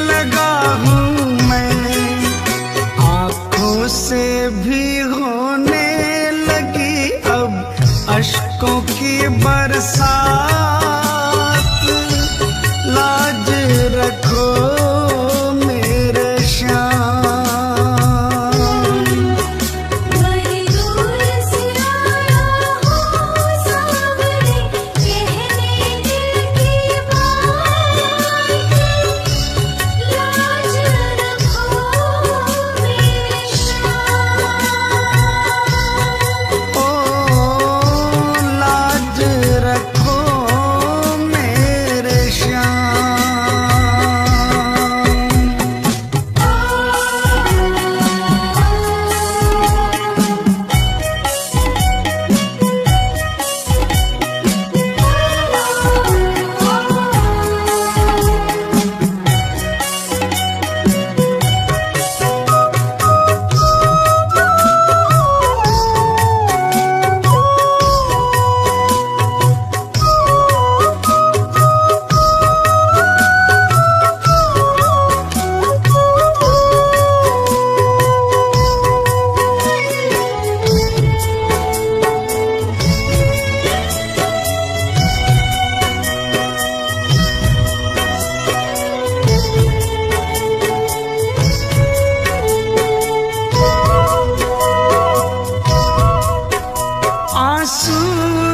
Speaker 1: लगा हूँ मैं, आंखों से भी होने लगी अब अश्कों की बरसात, लाज रखो मेरे श्याम।
Speaker 2: बड़ी दूर से आया हूँ सावरे, कहने दिल की बात, लाज रखो मेरे श्याम।
Speaker 1: ओ लाज रखो मेरे आंसू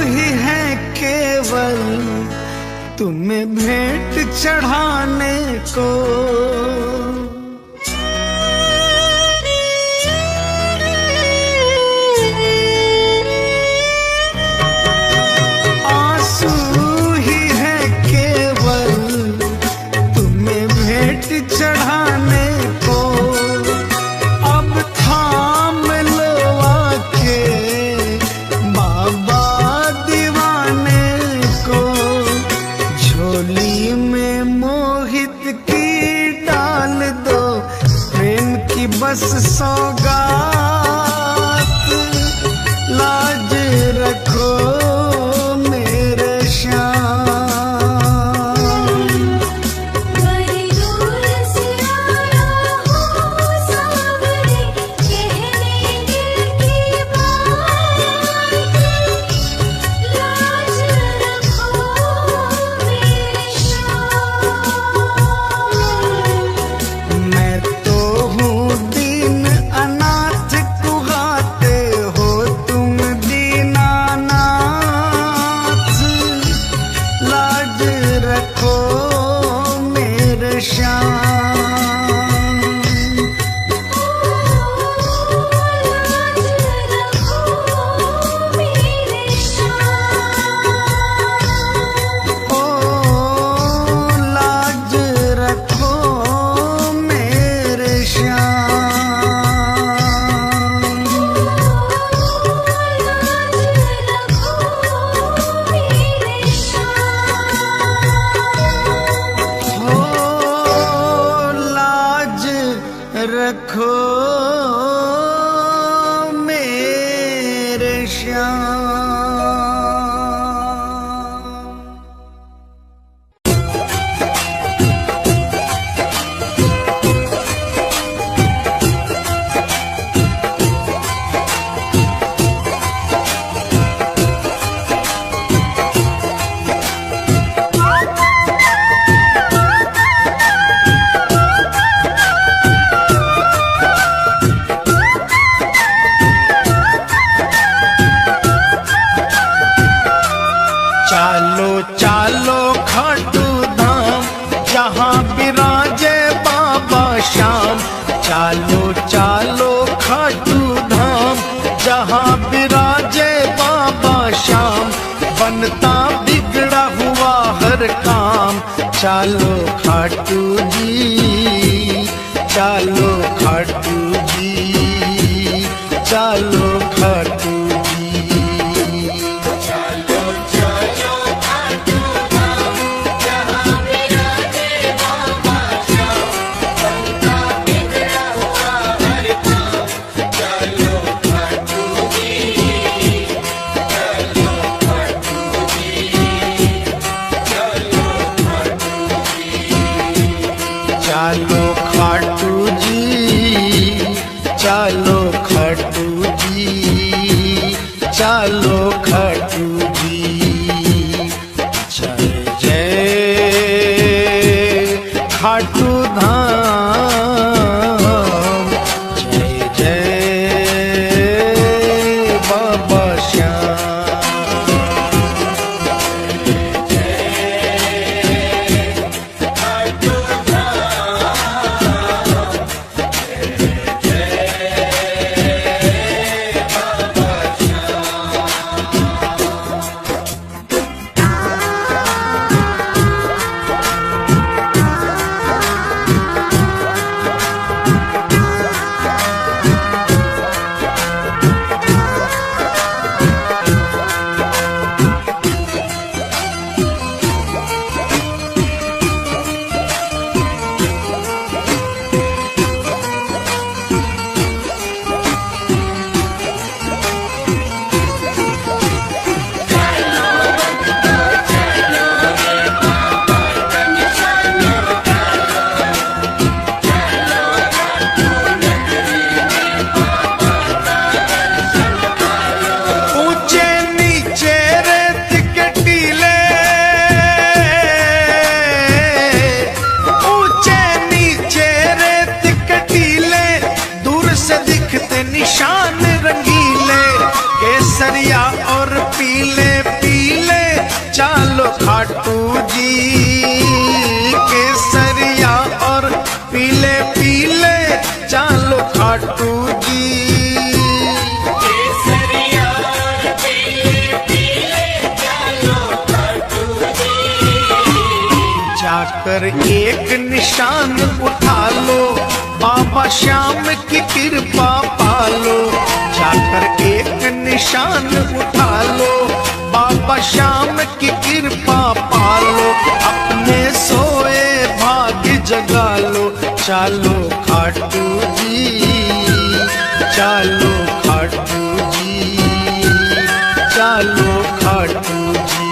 Speaker 1: ही है केवल तुम्हें भेंट चढ़ाने को, आंसू ही है केवल तुम्हें भेंट चढ़ाने को, अब थाम लो आके बाबा दीवाने को, झोली में मोहित की डाल दो प्रेम की बस सौगात, लाज रखो मेरे श्याम।
Speaker 2: बड़ी दूर से आया हूँ सावरे, कहने दिल की बात, लाज रखो मेरे श्याम।
Speaker 1: मैं तो हूँ दीन अनाथ कुहाते हो तुम दीना रखो मेरे श्याम।
Speaker 2: ओ लाज रखो मेरे श्याम।
Speaker 1: हो लाज रखो मेरे श्याम। चालो चालो खाटू धाम जहाँ विराजे बाबा श्याम। चालो चालो खाटू धाम जहाँ विराजे बाबा श्याम। बनता बिगड़ा हुआ हर काम। चालो खाटू जी, चालो खाटू जी, चालो खाटू जी। चालो खाटू जी, चालो खाटू जी, चालो खाटू जी। जय जय खाटू धाम, जय जय बाबा श्याम। निशान रंगीले केसरिया और पीले पीले। चालो खाटू जी, केसरिया और पीले पीले। चालो खाटू जी,
Speaker 2: केसरिया और पीले पीले। चालो खाटू जी।
Speaker 1: जाकर एक निशान उठा लो, बाबा श्याम की कृपा पालो। जाकर एक निशान उठा लो, बाबा श्याम की कृपा पालो। अपने सोए भाग्य जगा लो। चालो खाटू जी, चालो खाटू जी, चालो खाटू जी।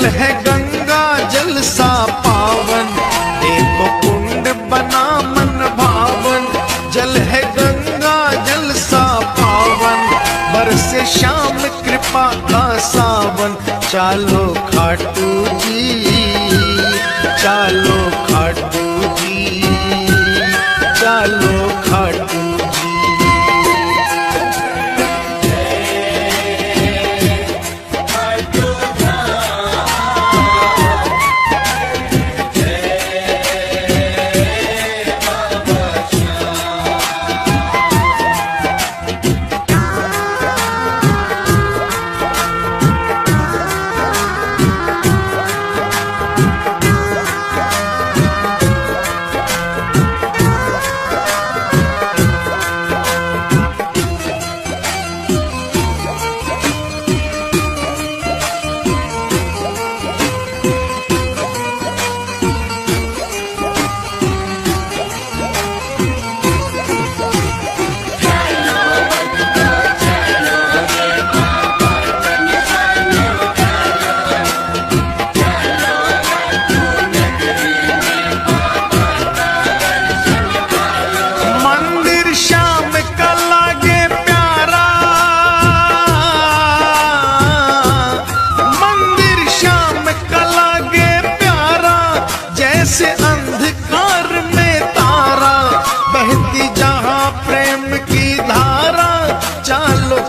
Speaker 1: जल है गंगा जल सा पावन, देखो कुंड बना मन भावन। जल है गंगा जल सा पावन, बरसे श्याम कृपा का सावन। चालो खाटू जी, चालो खाटू जी, चालो खाटू जी।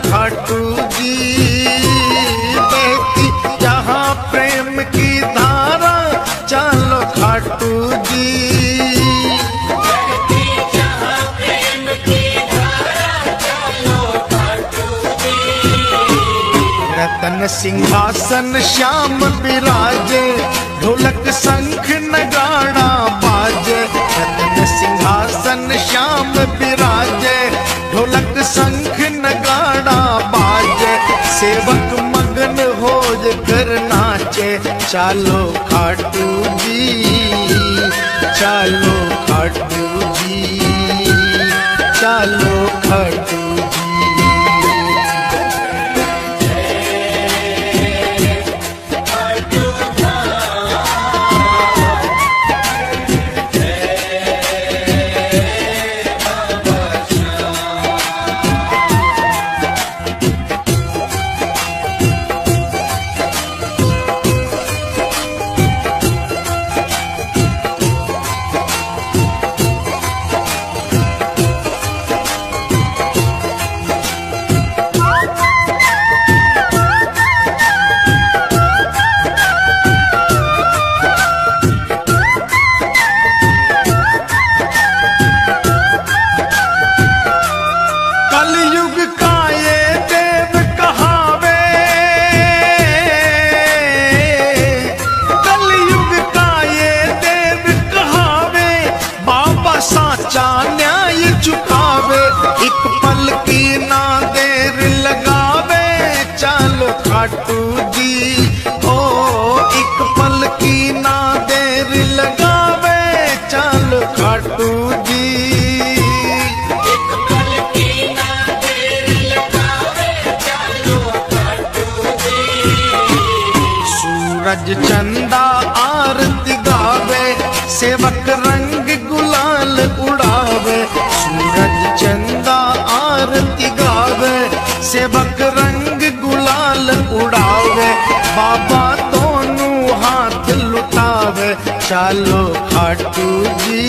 Speaker 1: खाटू जी बहती जहाँ प्रेम की धारा, चलो खाटू जी।
Speaker 2: बहती जहाँ प्रेम की धारा, चलो खाटू जी।
Speaker 1: रतन सिंहासन श्याम विराजे, ढोलक शंख नगाड़ा बाजे। रतन सिंहासन श्याम विराजे, ढोलक शंख नगाड़ा बाजे। सेवक मगन हो कर नाचे, चालो खाटू जी, चालो खाटू जी, चालो खाटू जी। कलयुग का ये देव कहावे, कलयुग का ये देव कहावे। बाबा साचा न्याय चुकावे, एक पल की ना देर लगावे। चलो खाटू जी, ओ एक पल की ना देर लगावे। चलो खाटू जी, सूरज चंदा आरती गावे, सेवक रंग गुलाल उड़ावे। सूरज चंदा आरती गावे, सेवक रंग गुलाल उड़ावे। बाबा दोनों हाथ लुटावे, चालो खाटू जी,